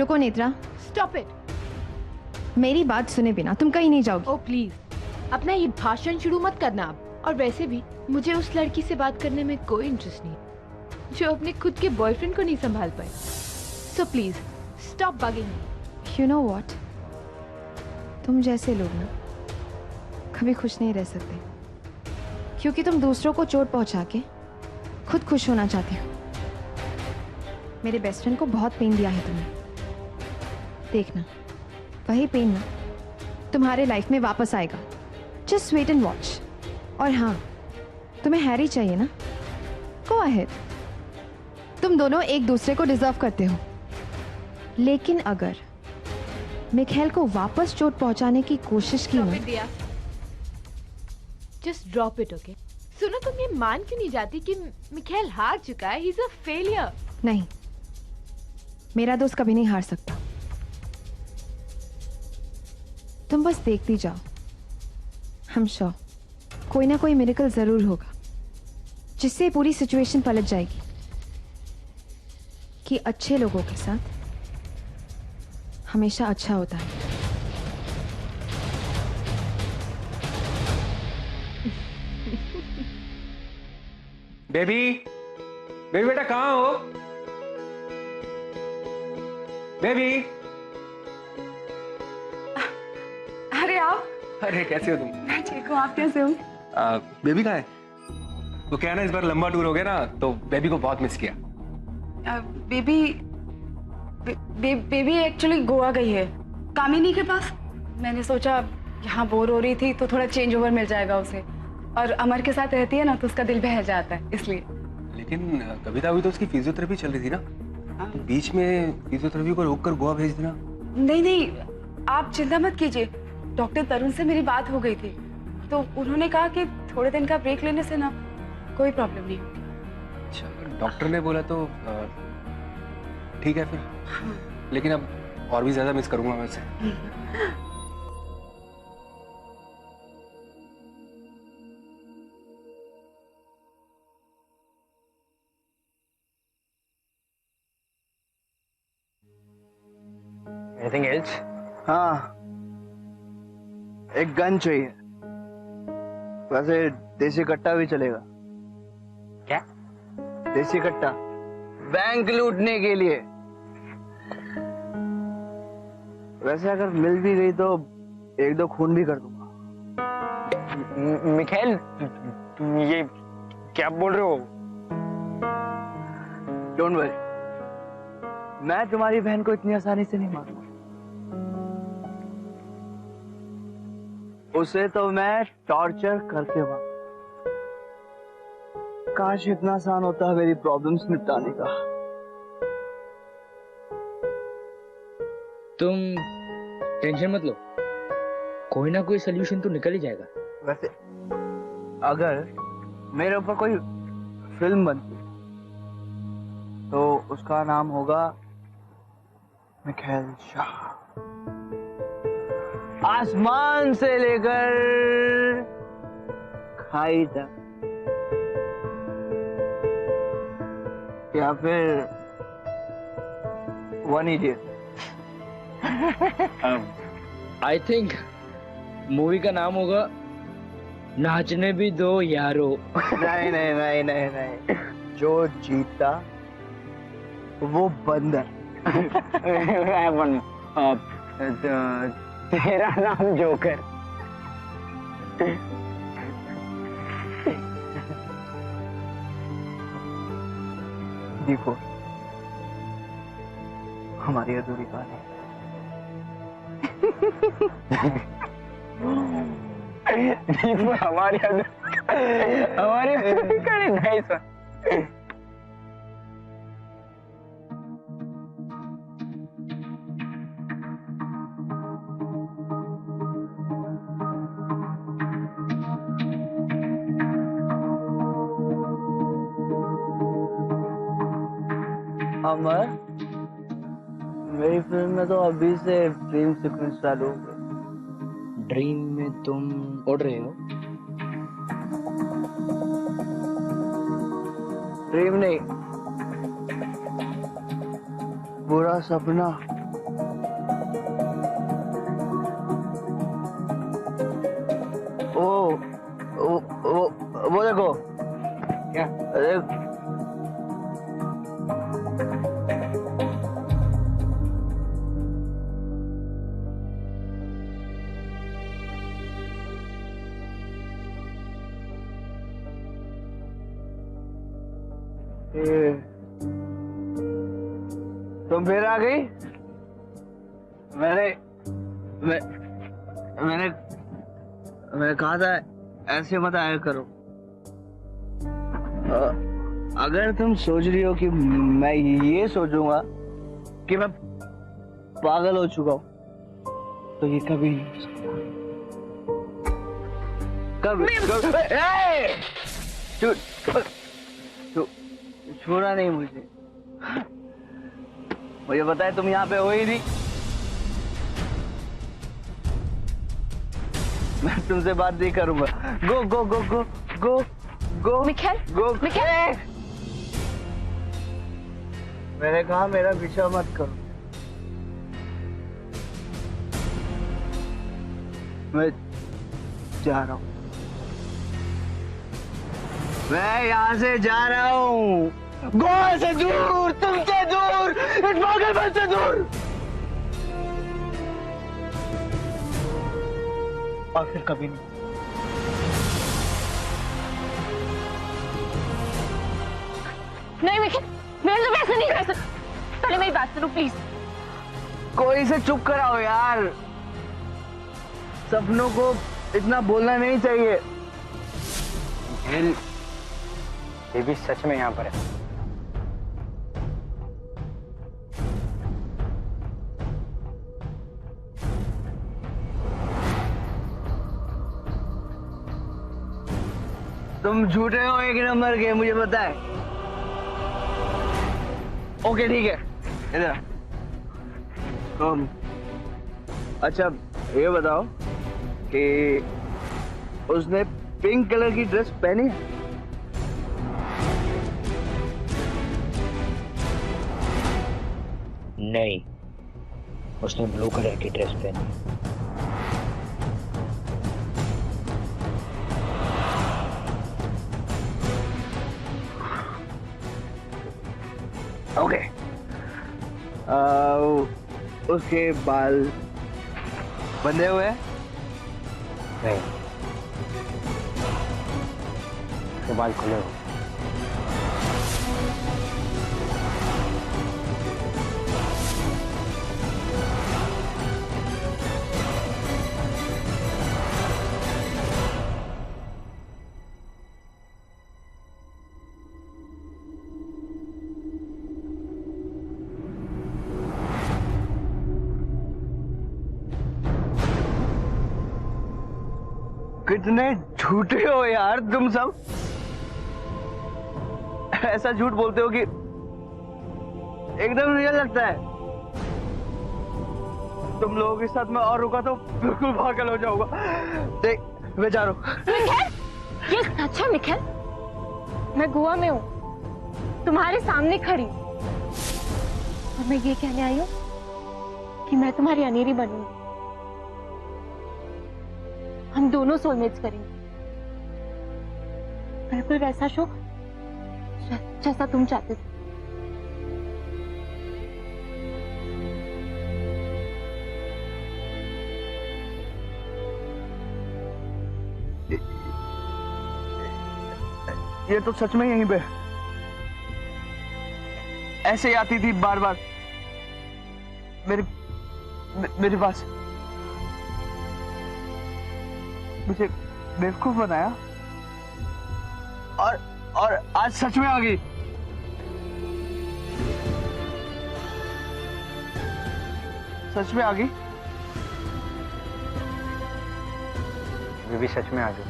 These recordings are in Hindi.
रुको नेत्रा, स्टॉप इट। मेरी बात सुने बिना तुम कहीं नहीं जाओगी। ओ प्लीज, अपना ये भाषण शुरू मत करना आप। और वैसे भी मुझे उस लड़की से बात करने में कोई इंटरेस्ट नहीं जो अपने खुद के बॉयफ्रेंड को नहीं संभाल पाए। So please stop bugging. You know what, तुम जैसे लोग ना कभी खुश नहीं रह सकते, क्योंकि तुम दूसरों को चोट पहुंचा के खुद खुश होना चाहते हो। मेरे बेस्ट फ्रेंड को बहुत पेन दिया है तुमने, देखना वही पेन ना तुम्हारे लाइफ में वापस आएगा। Just wait and watch. और हाँ, तुम्हें हैरी चाहिए ना, गो अहेड। तुम दोनों एक दूसरे को डिजर्व करते हो, लेकिन अगर मिखेल को वापस चोट पहुंचाने की कोशिश की ना, जस्ट ड्रॉप इट, ओके? सुनो, तुम ये मान क्यों नहीं जाती कि मिखेल हार चुका है? He is a failure. नहीं, मेरा दोस्त कभी नहीं हार सकता। तुम बस देखती जाओ, हम श्योर कोई ना कोई मिरेकल जरूर होगा जिससे पूरी सिचुएशन पलट जाएगी कि अच्छे लोगों के साथ हमेशा अच्छा होता है। बेबी, बेबी बेटा कहाँ हो? बेबी। अरे आप। अरे कैसे हो तुम? मैं ठीक हूँ, आप कैसे हो? बेबी कहाँ है? तो क्या ना, इस बार लंबा टूर हो गया ना, तो बेबी को बहुत मिस किया। बेबी एक्चुअली गोवा गई है कामिनी के पास। मैंने सोचा यहाँ बोर हो रही थी तो थोड़ा चेंज ओवर मिल जाएगा उसे, और अमर के साथ रहती है ना तो उसका दिल बहल जाता है, इसलिए। लेकिन कविता, अभी तो उसकी फिजियोथेरेपी चल रही थी ना, तो बीच में फिजियोथेरेपी को रोक कर गोवा भेज देना। नहीं नहीं, आप चिंता मत कीजिए। डॉक्टर तरुण से मेरी बात हो गई थी, तो उन्होंने कहा कि थोड़े दिन का ब्रेक लेने से ना कोई प्रॉब्लम नहीं। अच्छा, डॉक्टर ने बोला तो ठीक है फिर। लेकिन अब और भी ज्यादा मिस करूंगा मैं उसे। Anything else? हाँ, एक गन चाहिए। वैसे देसी कट्टा भी चलेगा। क्या? देसी कट्टा, बैंक लूटने के लिए। वैसे अगर मिल भी गई तो एक दो खून भी कर दूंगा। मिखेल, तुम ये क्या बोल रहे हो? डोंट वरी, मैं तुम्हारी बहन को इतनी आसानी से नहीं मारूंगा। उसे तो मैं टॉर्चर करके मारूंगा। काश इतना आसान होता मेरी प्रॉब्लम्स निपटाने का। तुम टेंशन मत लो, कोई ना कोई सोल्यूशन तो निकल ही जाएगा। वैसे अगर मेरे ऊपर कोई फिल्म बनती तो उसका नाम होगा मिखेल शाह। आसमान से लेकर खाई तक, या फिर one idiot. I think movie का नाम होगा नाचने भी दो यारो। नहीं नहीं नहीं नहीं नहीं, जो जीता वो बंदर। तेरा नाम जोकर। देखो, हमारी अधूरी कहानी। हमारी नाइस। अमर, मेरी फिल्म में तो अभी से ड्रीम सीक्वेंस चालू हो गई। ड्रीम में तुम उड़ रहे हो? ड्रीम नहीं, बुरा सपना। अरे तुम फिर आ गई। मैंने कहा था ऐसे मत आया करो। अगर तुम सोच रही हो कि मैं ये सोचूंगा कि मैं पागल हो चुका हूं, तो ये कभी नहीं हो सकता। छोड़ा नहीं मुझे। मुझे पता है तुम यहाँ पे हो ही नहीं। मैं तुमसे बात नहीं करूंगा। गो गो गो गो गो गो मिखेल, गो। मिखेल। मैंने कहा मेरा पीछा मत करो। मैं जा रहा हूँ। मैं यहाँ से जा रहा हूँ। गोवा से दूर, तुमसे दूर, इस पागलपन से दूर। और फिर कभी नहीं। नहीं मिखेल, मैं तो वैसे नहीं कर सकती। पहले मेरी बात सुनो प्लीज। कोई से चुप कराओ यार। सपनों को इतना बोलना नहीं चाहिए। ये भी सच में यहाँ पर है। तुम झूठे हो एक नंबर के, मुझे पता है। ओके ठीक है, इधर तुम। अच्छा ये बताओ कि उसने पिंक कलर की ड्रेस पहनी है? नहीं, उसने ब्लू कलर की ड्रेस पहनी। ओके। उसके बाल बंधे हुए हैं? नहीं, उसके बाल खुले हो। कितने झूठे हो यार तुम सब। ऐसा झूठ बोलते हो कि एकदम रियल लगता है। तुम लोगों के साथ मैं और रुका तो बिल्कुल पागल हो जाऊंगा। देख मैं जा रहा हूँ। मिखेल, ये सच है मिखेल। मैं गोवा में हूँ, तुम्हारे सामने खड़ी हूँ, और मैं ये कहने आई हूँ कि मैं तुम्हारी अनेरी बनूंगी। हम दोनों सोलमेट्स करेंगे, बिल्कुल वैसा शो जैसा तुम चाहते थे। ये तो सच में यहीं पे ऐसे ही आती थी बार बार मेरे पास। मुझे बेवकूफ बनाया और आज सच में आ गई। सच में आ गई। ये भी सच में आ गई।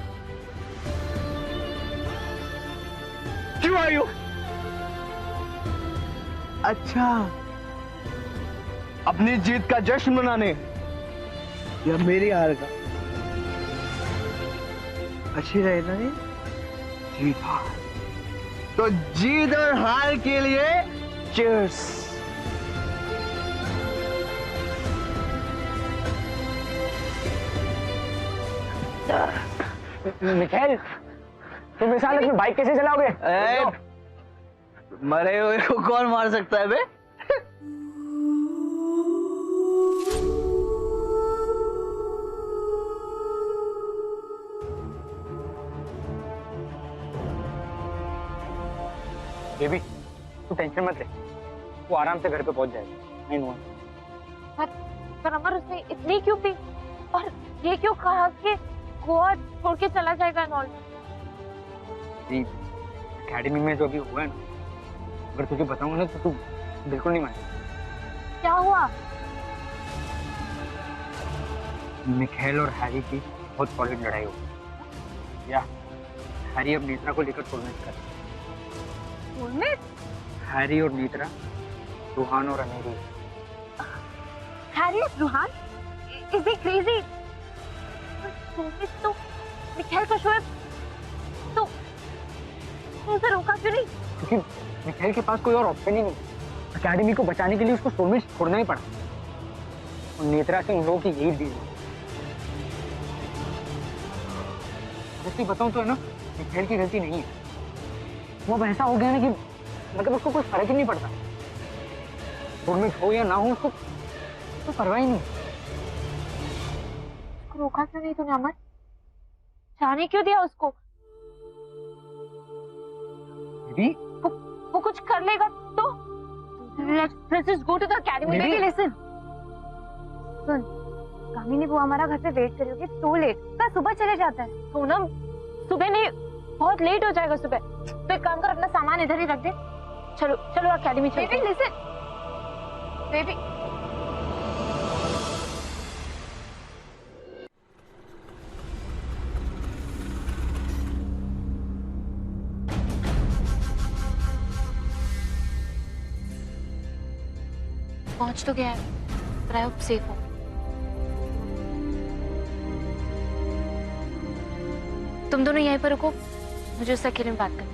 क्यों आई हो? अच्छा, अपनी जीत का जश्न मनाने या मेरी हार का? अच्छी रहे ना ये जीत हार। तो जीत और हार के लिए चीयर्स। मिखेल, तुम इस हालत में बाइक कैसे चलाओगे? मरे हुए को कौन मार सकता है बे? बेबी तू टेंशन मत ले, वो आराम से घर पे पहुंच जाएगा। नहीं नो पर अमर उसने इतनी क्यों पी और ये क्यों कहा कि गोवा छोड़ के चला जाएगा नॉल? एकेडमी में जो अभी हुआ है ना, अगर तुझे बताऊंगा ना तो तू बिल्कुल नहीं मानेगा। क्या हुआ? मिखेल और हैरी की बहुत सॉलिड लड़ाई हो गई। या हैरी अब नेत्रा को लेकर सोलमेट कर। हैरी और नेत्रा, रूहान और Aneri. Harry Roohan? Is he crazy? तो मिखेल का शो है, तो उसे रोका क्यों नहीं? क्योंकि मिखेल के पास कोई और ऑप्शन ही नहीं। एकेडमी को बचाने के लिए उसको सोलमेट छोड़ना ही पड़ा। और नेत्रा से उन लोगों की यही डील है। जैसे बताऊं तो है ना, मिखेल की गलती नहीं है। वो अब ऐसा हो गया ना कि मतलब उसको कोई फर्क ही नहीं पड़ता। सोलमेट हो या ना हो, उसको तो परवाह ही नहीं। रोका क्यों नहीं तूने अमर? जाने क्यों दिया उसको? वो कुछ कर लेगा तो? Let's just go to the academy. Baby, listen. सुन, कामिनी वो हमारा घर पे वेट करी होगी। टू लेट, कल सुबह चले जाता है। सोनम, सुबह नहीं, बहुत लेट हो जाएगा सुबह। तो एक काम कर, अपना सामान इधर ही रख दे। चलो चलो अकेडमी चलते हैं। Baby, listen. Baby. पहुंच तो गया है, पर आई होप सेफ हो। तुम दोनों यहीं पर रुको, मुझे उससे अकेले में बात करनी है।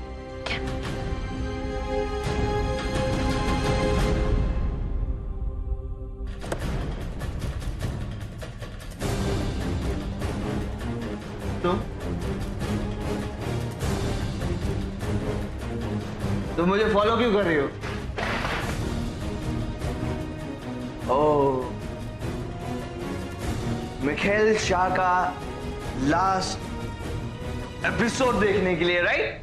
तुम मुझे फॉलो क्यों कर रही हो? ओह, मिखेल शाह का लास्ट एपिसोड देखने के लिए, राइट?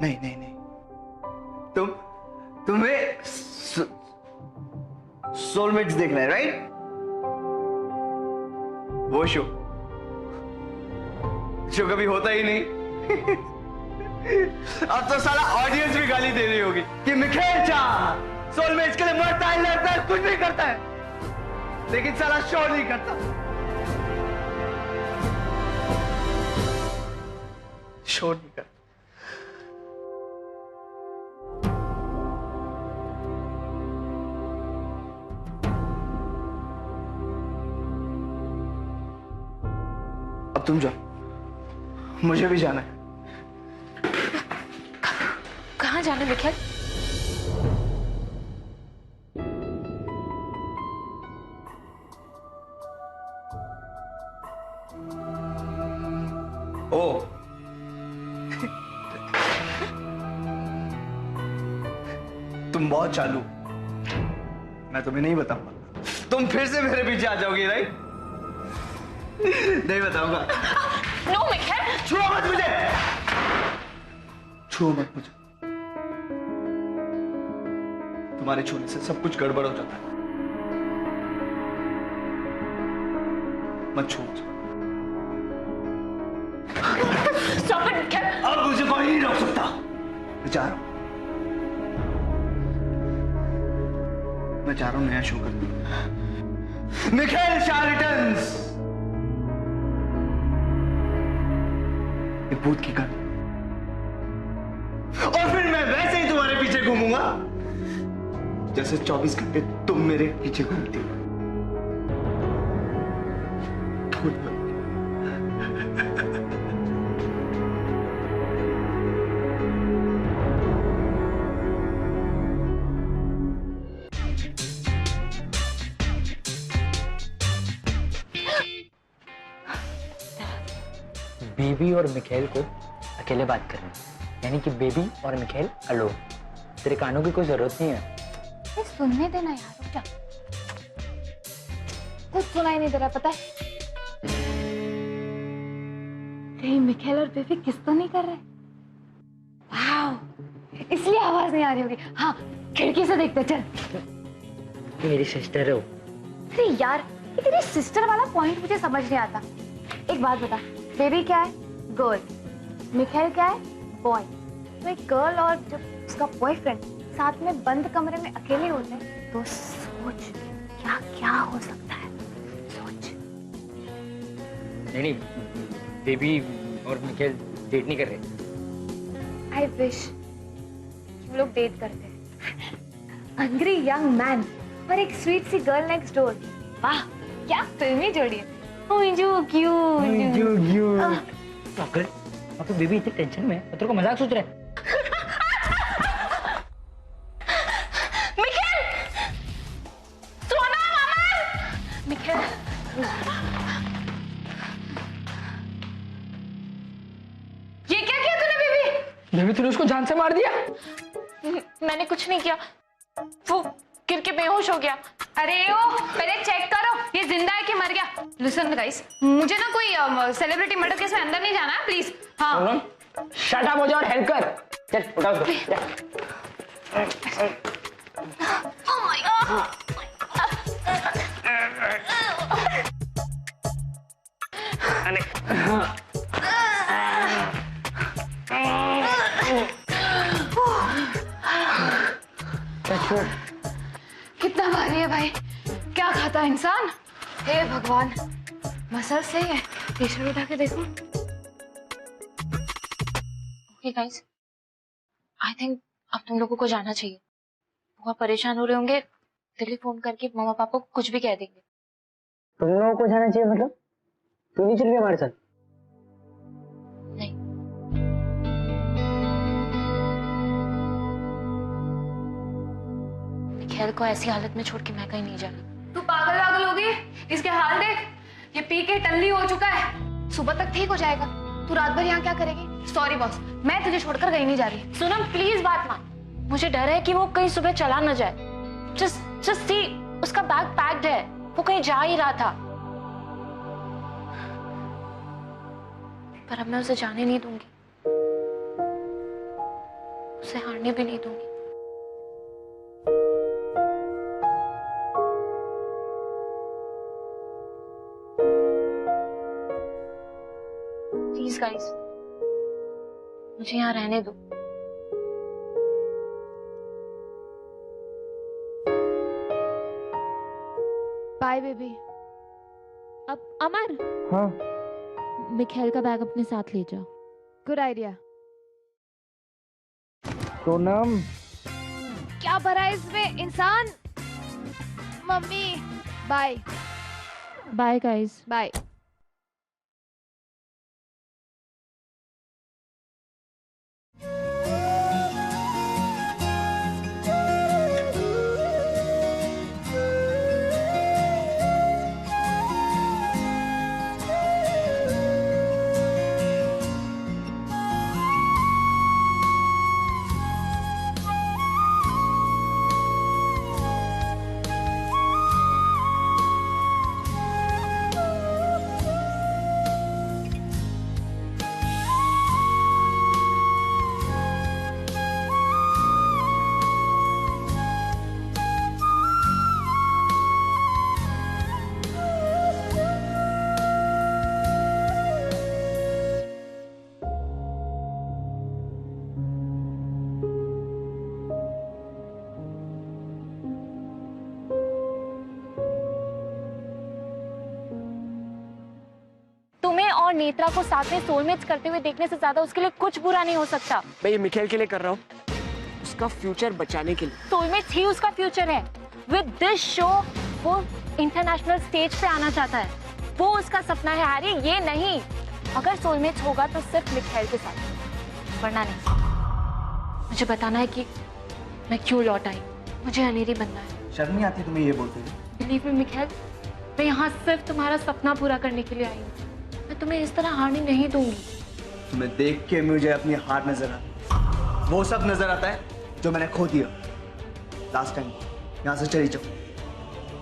नहीं नहीं नहीं, तुम्हें सोलमेट्स देखना है, राइट? वो शो कभी होता ही नहीं। अब तो साला ऑडियंस भी गाली दे रही होगी कि मिखेल शाह सोलमेट्स के लिए मरता है, लड़ता है, कुछ भी करता है, लेकिन साला शो नहीं करता। शो नहीं करता। अब तुम जाओ, मुझे भी जाना है। कहाँ जाना है मिखेल? ओ, तुम बहुत चालू। मैं तुम्हें नहीं बताऊंगा। तुम फिर से मेरे पीछे आ जाओगी, राइट? नहीं बताऊंगा। नो मिखेल, छुओ मत मुझे, छुओ मत मुझे। तुम्हारे छूने से सब कुछ गड़बड़ हो जाता है। मत छू मुझे। Stop it, Michelle. अब मुझे कोई नहीं रोक सकता। मैं चाह रहा हूं नया शो करना। Michelle Shah returns. एक भूत की कहानी, और फिर मैं वैसे ही तुम्हारे पीछे घूमूंगा जैसे 24 घंटे तुम मेरे पीछे घूमती हो। बेबी और मिखेल को अकेले बात करनी, यानी कि बेबी और मिखेल अलोन। तेरे कानों की कोई जरूरत नहीं है। ये सुनने देना यार, रुक जा। कुछ सुनाई नहीं दे रहा, पता है? कहीं मिखेल और बेबी किस तो नहीं कर रहे? वाह, इसलिए आवाज नहीं आ रही होगी। हाँ, खिड़की से देखते, चल। मेरी सिस्टर हो। अरे यार, ये तेरी सिस्टर वाला पॉइंट मुझे समझ नहीं आता। एक बात बता, बेबी क्या है? गर्ल। मिखेल क्या है? बॉय। तो एक गर्ल और जो उसका बॉयफ्रेंड साथ में बंद कमरे में अकेले होते हैं, तो सोच क्या क्या हो सकता है। सोच। नहीं, बेबी और मिखेल डेट नहीं कर रहे। आई विश वो लोग डेट करते। हंग्री यंग मैन और एक स्वीट सी गर्ल नेक्स्ट डोर। वाह, क्या फिल्मी जोड़ी है। पागल, अब तो बेबी इतनी टेंशन में है, तेरे को मजाक सोच रहा है। ये क्या किया तूने बेबी? बेबी तूने उसको जान से मार दिया। मैंने कुछ नहीं किया, वो गिर के बेहोश हो गया। अरे ओ, पहले चेक करो ये जिंदा है कि मर गया। लिसन गाइस, मुझे ना कोई सेलिब्रिटी मर्डर केस में अंदर नहीं जाना है, प्लीज। हाँ, शट अप हो जा और हेल्प कर। चल उठा उसको। oh my God। कितना भारी है भाई, क्या खाता है इंसान? हे भगवान, मसल से है। टी-शर्ट उठा के देखो। ओके गाइस, आई थिंक अब तुम लोगों को जाना चाहिए। बहुत परेशान हो रहे होंगे, दिल्ली फोन करके मम्मा पापा को कुछ भी कह देंगे। तुम लोगों को जाना चाहिए मतलब? तू नहीं चल रही हमारे साथ? नहीं, खैर को ऐसी हालत में छोड़ के मैं कहीं नहीं जा रही। तू पागल वागल होगी? इसके हाल देख, ये पी के टल्ली हो चुका है। सुबह तक ठीक हो जाएगा। तू रात भर यहाँ क्या करेगी? सॉरी बॉस, मैं तुझे छोड़कर कहीं नहीं जा रही। सुनम प्लीज बात मान। मुझे डर है कि वो कहीं सुबह चला न जाए। जस्ट सी, उसका बैग पैक्ड है, वो कहीं जा ही रहा था। पर अब मैं उसे जाने नहीं दूंगी, उसे हारने भी नहीं दूंगी। प्लीज गाइस, मुझे यहाँ रहने दो। Bye baby. अब अमर, हाँ, मिखेल का बैग अपने साथ ले जाओ। Good idea. सोनम, क्या भरा है इसमें इंसान? Mummy bye. Bye guys. Bye. तुम्हें और नेत्रा को साथ में सोलमेट्स करते हुए देखने से ज्यादा उसके लिए कुछ बुरा नहीं हो सकता। मैं ये मिखेल के लिए कर रहा हूँ, उसका फ्यूचर बचाने के लिए। सोलमेट्स ही उसका फ्यूचर है। विद दिस शो वो इंटरनेशनल स्टेज पे आना चाहता है, वो उसका सपना है हैरी, ये नहीं। अगर सोलमेट्स होगा तो सिर्फ मिखेल के साथ, वरना नहीं। मुझे बताना है कि मैं क्यों लौट आई, मुझे अनेरी बनना है। शर्म नहीं आती तुम्हें ये बोलते हुए? बिलीव मी मिखेल, मैं यहाँ सिर्फ तुम्हारा सपना पूरा करने के लिए आई हूँ। मैं तुम्हें इस तरह हारने नहीं दूंगी। तुम्हें देख के मुझे अपनी हार नजर आता, वो सब नजर आता है जो मैंने खो दिया लास्ट टाइम। यहाँ से चली जाओ,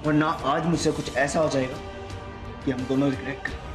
वरना आज मुझसे कुछ ऐसा हो जाएगा कि हम दोनों रिग्रेट करेंगे।